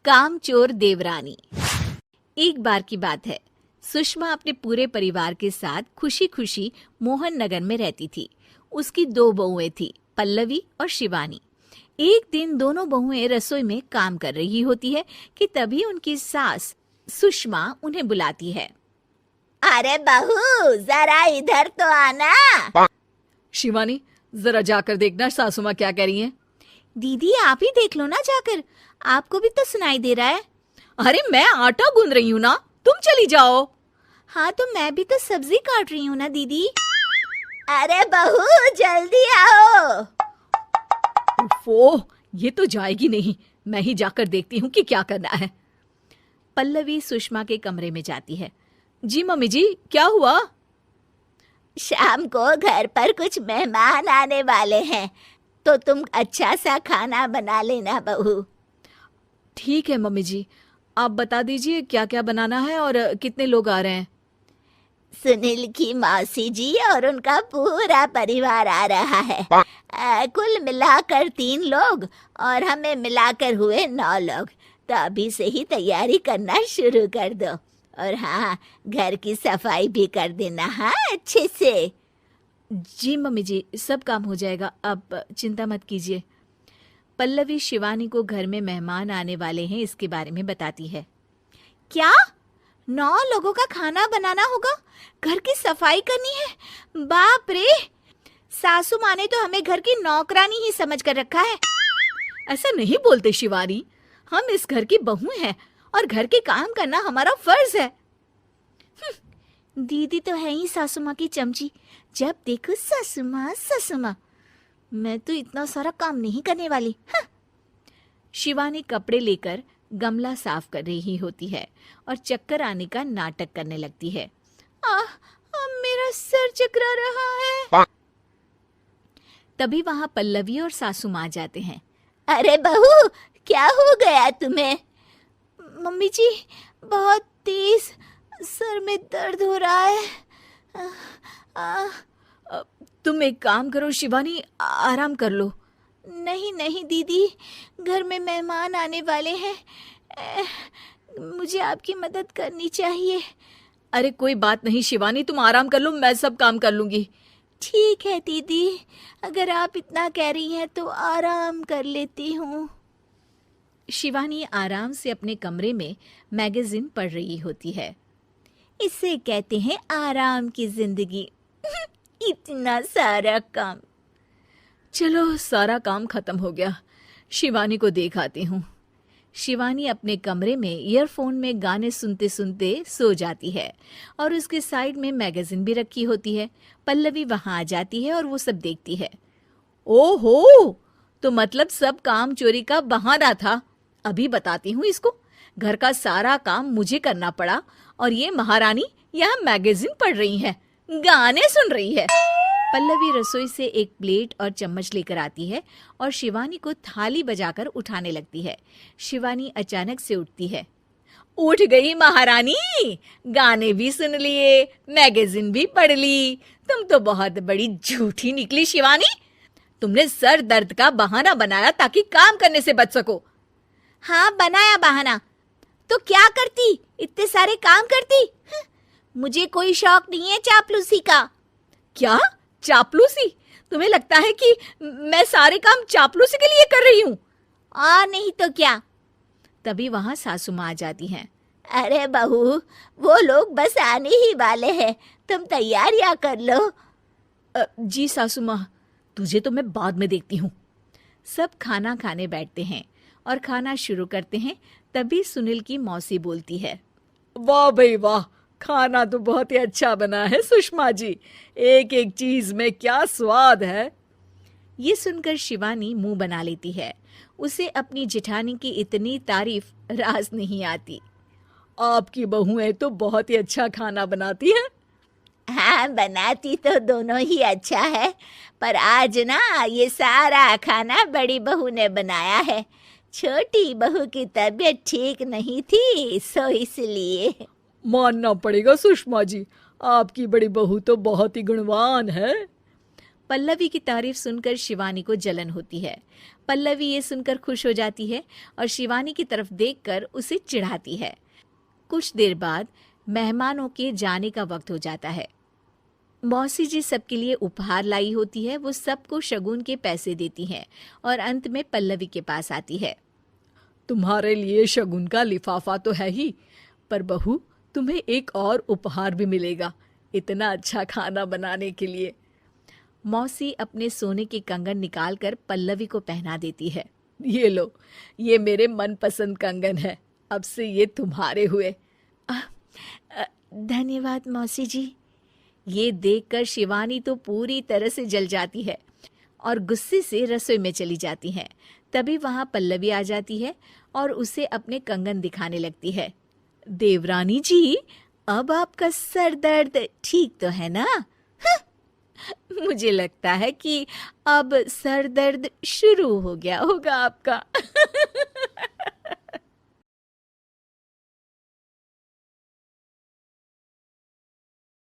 कामचोर देवरानी। एक बार की बात है, सुषमा अपने पूरे परिवार के साथ खुशी खुशी मोहन नगर में रहती थी। उसकी 2 बहुएं थी, पल्लवी और शिवानी। एक दिन दोनों बहुएं रसोई में काम कर रही होती है कि तभी उनकी सास सुषमा उन्हें बुलाती है। अरे बहू, जरा इधर तो आना। शिवानी, जरा जाकर देखना सासू माँ क्या कह रही हैं। दीदी आप ही देख लो ना जाकर, आपको भी तो सुनाई दे रहा है। अरे मैं आटा गूंद रही हूँ ना, तुम चली जाओ। हाँ तो मैं भी तो सब्जी काट रही हूँ ना दीदी। अरे बहू, जल्दी आओ। ओफो, ये तो जाएगी नहीं। मैं ही जाकर देखती हूँ कि क्या करना है। पल्लवी सुषमा के कमरे में जाती है। जी मम्मी जी, क्या हुआ? शाम को घर पर कुछ मेहमान आने वाले हैं, तो तुम अच्छा सा खाना बना लेना बहू। ठीक है मम्मी जी, आप बता दीजिए क्या क्या बनाना है और कितने लोग आ रहे हैं। सुनील की मौसी जी और उनका पूरा परिवार आ रहा है। कुल मिलाकर 3 लोग और हमें मिलाकर हुए 9 लोग। तो अभी से ही तैयारी करना शुरू कर दो। और हाँ, घर की सफाई भी कर देना, हाँ, अच्छे से। जी मम्मी जी, सब काम हो जाएगा, आप चिंता मत कीजिए। पल्लवी शिवानी को घर में मेहमान आने वाले हैं इसके बारे में बताती है। क्या 9 लोगों का खाना बनाना होगा, घर की सफाई करनी है? बाप रे, सासू माँ ने तो हमें घर की नौकरानी ही समझ कर रखा है। ऐसा नहीं बोलते शिवानी, हम इस घर की बहू हैं और घर के काम करना हमारा फर्ज है। दीदी तो है ही सासू माँ की चमची, जब देखो सासू माँ सासू माँ। मैं तो इतना सारा काम नहीं करने वाली। शिवानी कपड़े लेकर गमला साफ कर रही होती है और चक्कर आने का नाटक करने लगती है। मेरा सर चकरा रहा है। तभी वहां पल्लवी और सासू माँ जाते हैं। अरे बहू, क्या हो गया तुम्हें? मम्मी जी, बहुत तेज सर में दर्द हो रहा है। तुम एक काम करो शिवानी, आराम कर लो। नहीं नहीं दीदी, घर में मेहमान आने वाले हैं, मुझे आपकी मदद करनी चाहिए। अरे कोई बात नहीं शिवानी, तुम आराम कर लो, मैं सब काम कर लूंगी। ठीक है दीदी, अगर आप इतना कह रही हैं तो आराम कर लेती हूँ। शिवानी आराम से अपने कमरे में मैगजीन पढ़ रही होती है। इसे कहते हैं आराम की जिंदगी। इतना सारा काम। चलो, सारा काम खत्म हो गया, शिवानी को देख आती हूँ। शिवानी अपने कमरे में ईयरफोन में गाने सुनते सुनते सो जाती है और उसके साइड में मैगजीन भी रखी होती है। पल्लवी वहां आ जाती है और वो सब देखती है। ओहो, तो मतलब सब काम चोरी का बहाना था। अभी बताती हूँ इसको। घर का सारा काम मुझे करना पड़ा और ये महारानी यहाँ मैगजीन पढ़ रही है, गाने सुन रही है। पल्लवी रसोई से एक प्लेट और चम्मच लेकर आती है और शिवानी को थाली बजाकर उठाने लगती है। शिवानी अचानक से उठती है। उठ गई महारानी, गाने भी सुन लिए, मैगजीन भी पढ़ ली। तुम तो बहुत बड़ी झूठी निकली शिवानी। तुमने सर दर्द का बहाना बनाया ताकि काम करने से बच सको। हाँ, बनाया बहाना, तो क्या करती, इतने सारे काम करती। मुझे कोई शौक नहीं है चापलूसी का। क्या चापलूसी? तुम्हें लगता है कि मैं सारे काम चापलूसी के लिए कर रही हूँ? और नहीं तो क्या। तभी वहां सासू माँ आ जाती हैं। अरे बहू, वो लोग बस आने ही वाले हैं, तुम तैयारियां कर लो। जी सासू माँ, तुझे तो मैं बाद में देखती हूँ। सब खाना खाने बैठते हैं और खाना शुरू करते हैं। तभी सुनील की मौसी बोलती है। वाह भाई वाह, खाना तो बहुत ही अच्छा बना है सुषमा जी। एक एक चीज में क्या स्वाद है। ये सुनकर शिवानी मुंह बना लेती है। उसे अपनी जेठानी की इतनी तारीफ रास नहीं आती। आपकी बहुएं तो बहुत ही अच्छा खाना बनाती हैं। हाँ, बनाती तो दोनों ही अच्छा है, पर आज ना ये सारा खाना बड़ी बहू ने बनाया है। छोटी बहू की तबीयत ठीक नहीं थी, सो इसलिए। मानना पड़ेगा सुषमा जी, आपकी बड़ी बहू तो बहुत ही गुणवान है। पल्लवी की तारीफ सुनकर शिवानी को जलन होती है। पल्लवी ये सुनकर खुश हो जाती है और शिवानी की तरफ देखकर उसे चिढ़ाती है। कुछ देर बाद मेहमानों के जाने का वक्त हो जाता है। मौसी जी सबके लिए उपहार लाई होती है। वो सबको शगुन के पैसे देती हैं और अंत में पल्लवी के पास आती है। तुम्हारे लिए शगुन का लिफाफा तो है ही, पर बहू तुम्हें एक और उपहार भी मिलेगा इतना अच्छा खाना बनाने के लिए। मौसी अपने सोने के कंगन निकालकर पल्लवी को पहना देती है। ये लो, ये मेरे मनपसंद कंगन है, अब से ये तुम्हारे हुए। धन्यवाद मौसी जी। ये देखकर शिवानी तो पूरी तरह से जल जाती है और गुस्से से रसोई में चली जाती है। तभी वहां पल्लवी आ जाती है और उसे अपने कंगन दिखाने लगती है। देवरानी जी, अब आपका सर दर्द ठीक तो है ना? मुझे लगता है कि अब सर दर्द शुरू हो गया होगा आपका।